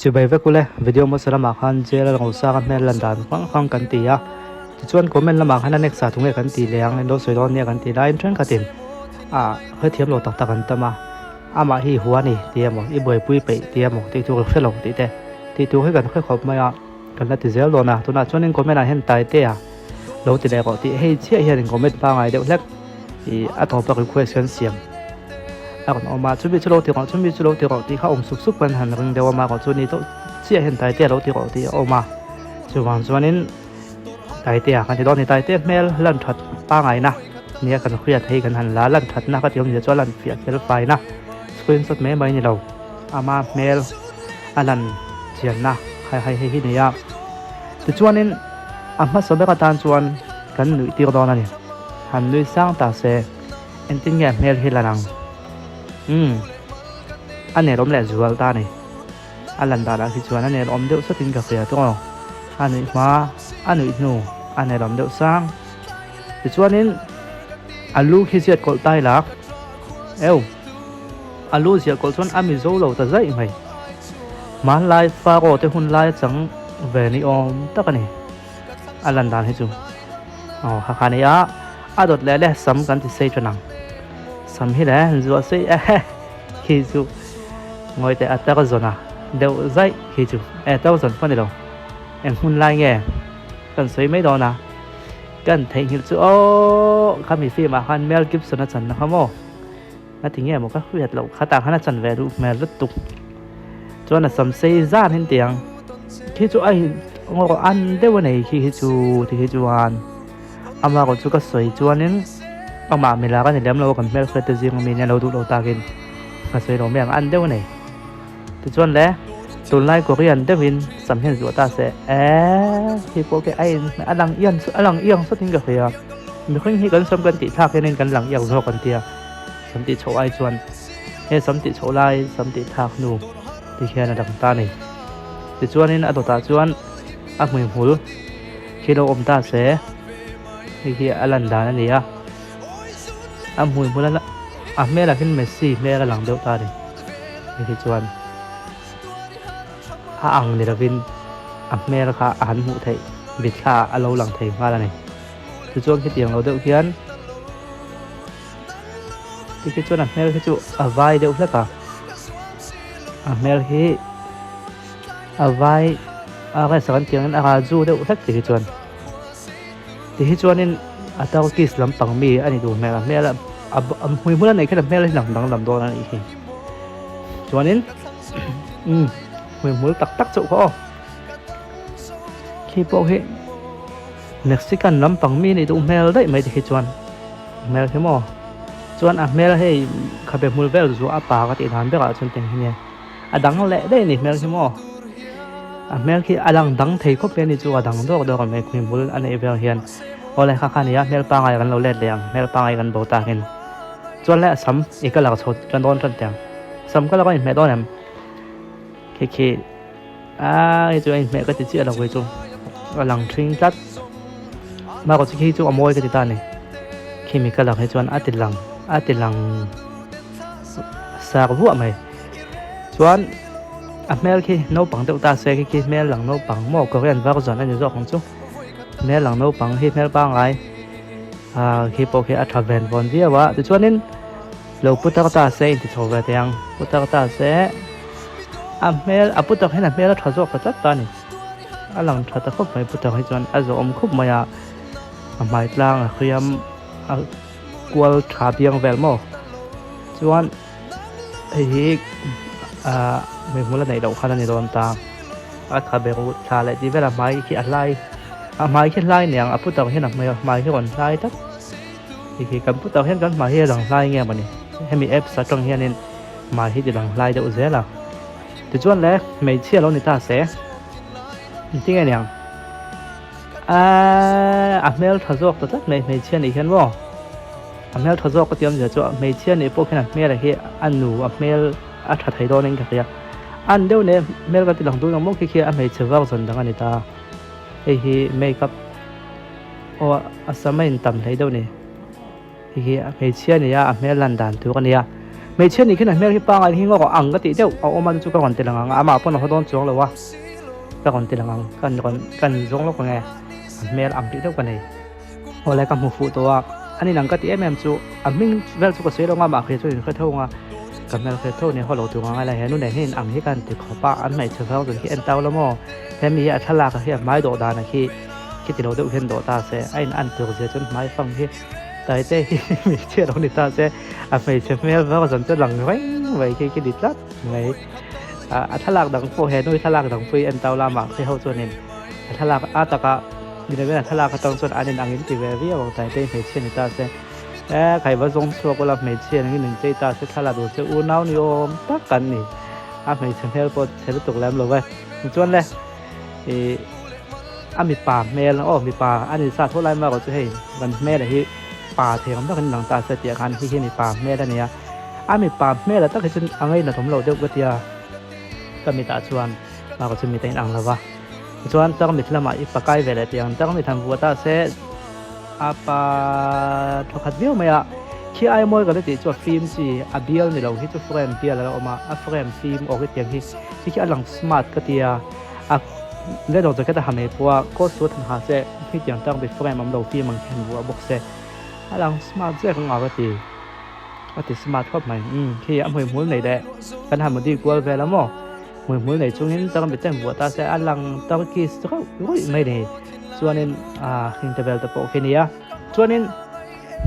Chỉ bây với cô lẽ video mà sẽ làm ăn chơi là ngồi xa cái lần đàn khoảng khoảng cần tỷ á thì chuẩn của mình làm ăn anh next thùng cái cần tỷ liền nên đó soi đó nha cần tỷ lại trên cái tiền hơi thiếm lộ tắc tắc cần tâm mà hi hua nè tiêm một ít bưởi bưởi bể tiêm một tí tu phải lồng tí tê tí tu hơi cần hơi khó mà cần là tí dễ luôn tôi nói cho nên của mình là hiện tại tê lâu tỷ này có tí hay chia hiện của mình ba ngày đều lắc thì tôi bắt cái question xiêm còn mà chuẩn bị cho lâu thì còn chuẩn bị cho lâu thì còn thìเขาสุกสุกเป็นหันเรื่องเดียวมาก่อนส่วนนี้ต้องเชี่ยเห็นไตเตี้ยเราที่ก่อนที่มาส่วนนี้ไตเตี้ยกันที่ตอนนี้ไตเตี้ยแม่ลั่นถัดป้าไงนะเนี่ยกันเครียดให้กันหันล้าลั่นถัดนะก็เดี๋ยวจะจอลั่นเฟียดเฟียดไฟนะสกุลสดแม่ใบนี่เรามาแม่ลั่นเจียนนะให้ที่นี่แต่ส่วนนี้มาสมัยกันตอนส่วนกันหนุ่ยตีก็ตอนนั้นเนี่ยหันลุยสร้างตาเสเอ็นติ้งแง่แม่ที่ละนังanh này đom lẹ rùa ta này anh lần ta đã khi chuan anh này đom đeo xuất tinh cà phê thôi anh này mà anh này nụ anh này đom đeo sang thì chuan nên anh lu khi giật cột tay lạc anh lu giật cột chuan anh bị dâu lầu ta dậy mày mà lại pha cổ tới hun lại chẳng về ni tất cả này anh lần ta hết chú khá này đột lẹ sắmกันที่เซจนังสำให้แล้วจัวสิคิดจูงอยแต่อัตตาก็จนะเดี๋ยวใจคิดจูอัตตาก็จนฟันเดียวหุ่นลายแง่กันสวยไม่โดนนะกันเทหิจูโอ้ข้ามีฟิล์มฮันเมลกิฟสันจันนะครับโม่น่าถึงแง่มันก็คุยกันเราข้าตาข้าจันแวรูแมลรถตุกจวนน่ะสำเซซ่าเห็นเตียงคิดจูไอ้งออันเดี๋ยววันไหนคิดจูที่คิดจูอันมาก็จูก็สวยจวนนี้mà mình là cái này đem lâu còn mẹ phải tự riêng mình nhà lâu tụ đầu ta kinh mà xây đồ miệng ăn đâu này thì cho lẽ tụi lai của riêng để mình sắm hiện rửa ta sẽ thì có cái anh lằng yên xuất hiện cái gì mình không nghĩ cần sắm cần tị thạc nên cần lằng yên rồi còn tia sắm tị chỗ ai chuan hay sắm tị chỗ lai sắm tị thạc nụ thì khi là đằng ta này thì chuan nên ở đầu ta chuan mình hú khi đâu ôm ta sẽ thì khi lần đá này mùi là mẹ là cái Messi mẹ là lằng đeo ta đây thì chuan ăn này là viên mẹ là khá ăn hụ thầy vịt khá lâu lằng thầy hoa là này thì chuan cái tiếng lâu đeo kiến thì cái chuan mẹ là cái chỗ vai đeo hết cả mẹ là cái vai cái sản tiếng du đeo hết thì cái chuan nên tao kiss lắm bằng mi anh đủ mẹ là hồi bữa này cái là mẹ lên làm đồ này cho nên hồi bữa tắc chỗ khó khi bộ hệ Mexican lắm bằng mi này đủ mẹ đấy mấy thì chuan mẹ thế mà chuan mẹ là hay khá bé mua vé rồi bà cái tiền hàng bé ở trên tiền này đắng lẽ đấy này mẹ thế mà mẹ khi đắng thấy có bé này chú đắng đó còn mẹ hồi bữa anh ấy về hiện oleh kakak ni mel pangai kan lo let liang mel pangai kan bota hin chuan le sam ikala chhot kan don tan tiang sam kala kan me don em ke chu ai me ka ti chi ala wei chu lang thring tat ma ko chi chu amoi ka ti ta ni mi kala he chuan atilang sa ko hu mai chuan mel khi no pang teu ta se ki mel lang no pang mo ko ren va ko zon ani zo khong chu mẹ lằng nấu bằng hi mẹ bang ai khi bộ khi travel von dia wa thì cho nên lâu putar ta sẽ thì cho về tiếng putar ta sẽ mẹ putar hay là mẹ là tháo gió cái chất ta này lằng tháo ta không phải putar hay chọn rồi ông khúc mà mai lang khi qual thả biang về mò chọn thì mình muốn là này đầu khăn này đòn ta thả về thả lại đi về là mai khi lại mai cái line này put tàu hiện là mai cái còn line tất thì cầm put tàu hiện còn mai hiện là line nghe mà này hay mình ép sát trong hiện nên mai hiện là line đâu dễ là thì cho nên mấy chia lâu người ta sẽ tiếng nghe nè mail thao dọc tất mấy chia này hiện vô mail thao dọc có tiếng gì cho mấy chia này bộ cái này mail là cái ăn nụ mail thật thấy đó nên cái gì ăn đâu này mail cái lòng tôi nó mất cái kia mấy chia vào dần đang người ta hi makeup asama in tam thấy đâu nè hi mấy chia này mẹ lần đàn thứ con này ไม่เช่นนี้ขึ้นไหนเมื่อที่ป้าไอ้ที่งอกอังก็ติเดียวเอาออกมาจุกก่อนตีลังอามาปนเขาโดนจ้วงเลยวะก่อนตีลังกันจ้วงแล้วก็ไงเมื่ออังติเดียวกันเลยอะไรกับหูฟูตัวอันนี้หนังก็ติเอ็มจูอันมิ่งเวลจุกเสียลงมาบางเคยช่วยเคยเท่าว่ากับเมลเคยเท่าเนี่ยเขาหลงตัวอะไรเห็นนู่นไหนเห็นอังที่กันติดขอป้าอันไหนเชื่อเขาจนที่เอ็นเต้าแล้วมั้งแถมมีอัชลากที่ไม้โดดานะที่ติดเราเดือดเห็นโดตาเสียไอ้อันตัวเสียจนไม้ฟังที่แต่เต้มีเชื่อเราในตาเสียอ่ะไม่เชื่อเมลว่าสนใจหลังไว้ไว้ที่ดิดลัดไงอัชลากดังโฟเฮนุยอัชลากดังฟรีเอ็นเต้าลามาที่เขาส่วนนี้อัชลากอาตากะมีในเวลาอัชลากต้องส่วนอันนี้อังอินติเวรีบอกแต่เต้ไม่เชื่อในตาเสียใครว่าทรงชัวร์ก็รับไม่เชื่อนี่หนึ่งใจตาเสียอัชลากดูเสียอูน่านิยมตักกันนี่ไม่เชื่อเมลพอเชื่อตกแล้วเลยเว้ยส่วนเลยมีป่าเมลมีป่าอันนี้ซาทุไรมากกว่าจะให้มันแม่เลยที่ป่าเทียมต้องเป็นหนังตาเสียกันที่มีป่าแม่ด้านนี้มีป่าแม่แล้วตั้งแต่ฉันอังไงนะผมเราเด็กก็เทียก็มีตาชวนมากกว่าจะมีแต่อังแล้ววะชวนต้องมีที่ละมาอีปากไก่เวลาเตียงต้องมีทำวัวตาเสอาปาทอคัดวิวไหมอ่ะที่ไอ้มวยก็เลยติดจวดฟิล์มสิอาเบียลนี่เราที่จะเฟรมเบียลแล้วออกมาเฟรมฟิล์มออกไปเตียงที่อันหลังสมาร์ทก็เทียเรื่องเราจะทำให้เพราะว่าก็สุดท้ายเสที่อย่างต้องไปเฟรมมันเราฟิล์มมันเห็นวัวบอกเสอันหลังสมาร์ทเสของเราก็ติสมาร์ทครบไหมที่อำเภอมุ่งไหนได้กันทำมันดีกว่าเวลามั้งมุ่งไหนช่วงนี้ต้องไปแต่งวัวตาเสอันหลังต้องกิสก็ไม่ได้ส่วนนี้หินเตเบลตะโปแค่นี้ส่วนนี้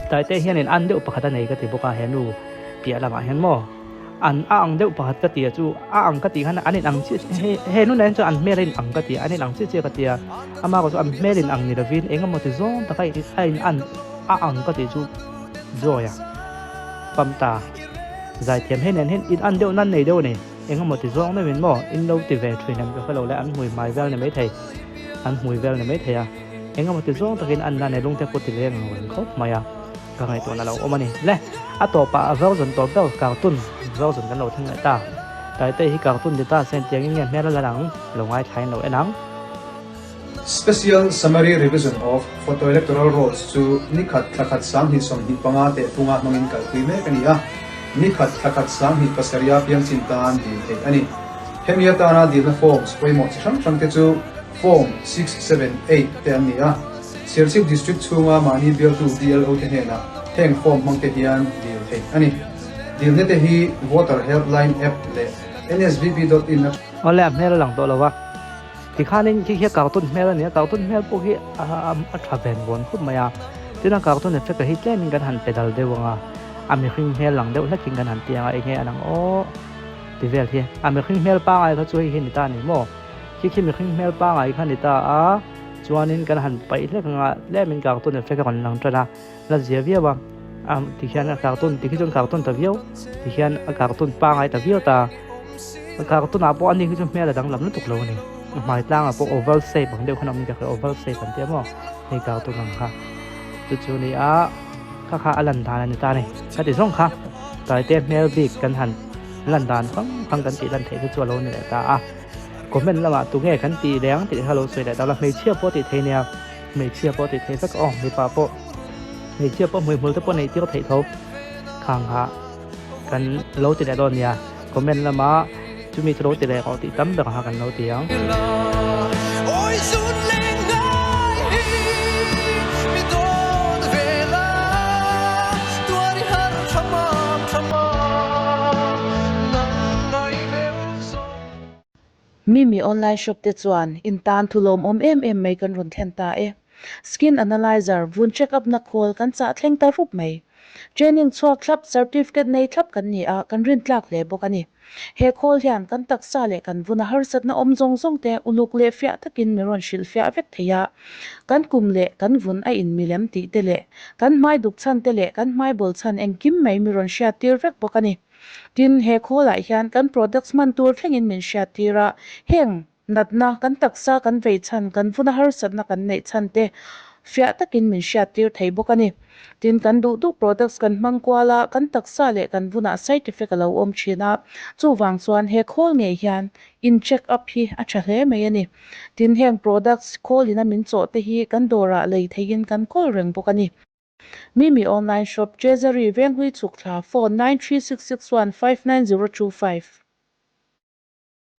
แต่เฮียนี่อันเดียวปะขัดไหนก็ติบุกเห็นดูเปียละมาเห็นมั้งอันอังเดียวปะขัดก็ติจูอังก็ติขันอันนี้อังเห็นนู่นนั่นจูอันเมรินอังก็ติอันนี้อังเจี๊ยก็ติอามาก็จูอันเมรินอังนี่เราวินเองก็มาติซงตะไคร้อันอังก็ติจูจ่อยปั๊มตาใจเทียมให้เน้นเห็นอินอันเดียวนั่นในเดียวนี่เองก็มาติซงได้เป็นมั้งอินเราติเวทรีนั่นก็เราแล้วอันหวยไม้เวลเนี่ยไม่ไทยอันหวยเวลเนี่ยไม่ไทยเองก็มาติซงตะกินอันนั้นในลุงแต่ปติเลี้ยงเหมือนเขาไม่ก็ไงตัวนั้นเราเอามานี่แหละตัวปะเราสนตัวเบลกาวตุนเราสนกันเราทั้งไงตาแต่เตะที่กาวตุนดิตาเซนเตียงเงี้ยแม่ละหลังลงไว้ไทยเราไอ้หนัง Special summary revision of photo electoral rolls to nikhat thakhat sang hi som hi panga te tunga mangin kal kui me kania nikhat thakhat sang hi pasaria piang chintan di te ani hemiata na di na forms poimo chang te chu form 678 te ania Sirsip district chunga mani bial tu DLO te hena heng form mangte hian dil the ani dil ne te hi voter helpline app le nsvp.in อ๋อแล้วแม่ละหลังตัวเราวะที่ข้านี่ที่เฮียกาวตุนแม่ละเนี่ยกาวตุนแม่พวกที่อัตราแบนวนขึ้นมาอ่ะที่นั่งกาวตุนเนี่ยจะให้แจ้งมีการหันไปดัลเดียวว่ามีครึ่งแม่หลังเดียวนักกินกันหันเตียงไอ้เงี้ยนังโอ้ที่เวลที่มีครึ่งแม่ป้าไอ้เขาช่วยเห็นนิตานี่โม่ที่มีครึ่งแม่ป้าไอ้ขันนิตาจวนนี้กันหันไปเรื่องเรื่องเป็นกาวตุนเนี่ยจะกันหลังตระนะแล้วเสียเวียว่าที่เขียนกาวตุนที่จนกาวตุนตะเวียวที่เขียนกาวตุนป้าไอ้ตะเวียวตากาวตุนอาปอันนี้คือจนแม่ละดังลำนั่นตกลงนี่หมายตั้งพวกโอเวอร์เซฟของเดียวขนมนี่ก็คือโอเวอร์เซฟกันเตี้ยมั้งในกาวตุนนังค่ะจุดนี้ข้าอลันดานนี่ตาเนี่ยก็ติดส่งค่ะแต่เตี้ยแม่บิ๊กกันหันลันดานฟังกันติลันเทคือตัวเราเนี่ยตาก็เป็นละมาตัวแง่ขันตีแดงติดฮัลโหลสวยแต่เราไม่เชื่อพอติดเทเนี่ยไม่เชื่อพอติดเทสักไม่ป่าพอไม่เชื่อพอมือถ้าพอในที่เขาเทเขาข้างค่ะกันเราติดแต่ตอนเนี่ยก็เป็นละมาจุมีเราติดแต่เขาติดตั้มแบบหากันเราเตียงมีออนไลน์ช็อปเตจวนอินตานทุลมไม่กันรุนเทนตาskin analyzer วุ้นเช็คอัพนักโคลกันจะเทงตารูปไหมเจนิงชัวคลับ certificate ในคลับกันนี่กันรินทลักเลยบอกกันนี่เฮโคลยันกันตักซาเลกันวุ้นหาร์สัตนะจงเตอุลุกเลฟียตะกินมิรอนชิลฟียเวกเทียกันกุมเลกันวุ้นไออินมิเลมตีเตเลกันไม่ดุกชันเตเลกันไม่บอลชันเองกิมไม่มิรอนเชียตีร์เวกบอกกันนี่ดินเฮโคลยันกัน products มันตัวเทงอินมินเชียตีระเฮงนัดนะกันตักซากันเวชันกันวุ้นหาร์สัตนะกันเนชันเตฟียตะกินมินเชียตีร์ไทยบอกกันนี่ดินกันดู products กันมังกวาละกันตักซาเลกันวุ้นอา certificate เราชีนับจู่วางส่วนเฮโคลเงียยันอินเช็คอัพฮีอัจฉริยะไม่ยันนี่ดินแห่ง products โคลินามินโจเตฮีกันโดระเลยทยินกันโคเริงบอกกันนี่ Mimi online shop Treasury Veng Hui Chuk Thla phone 93661 59025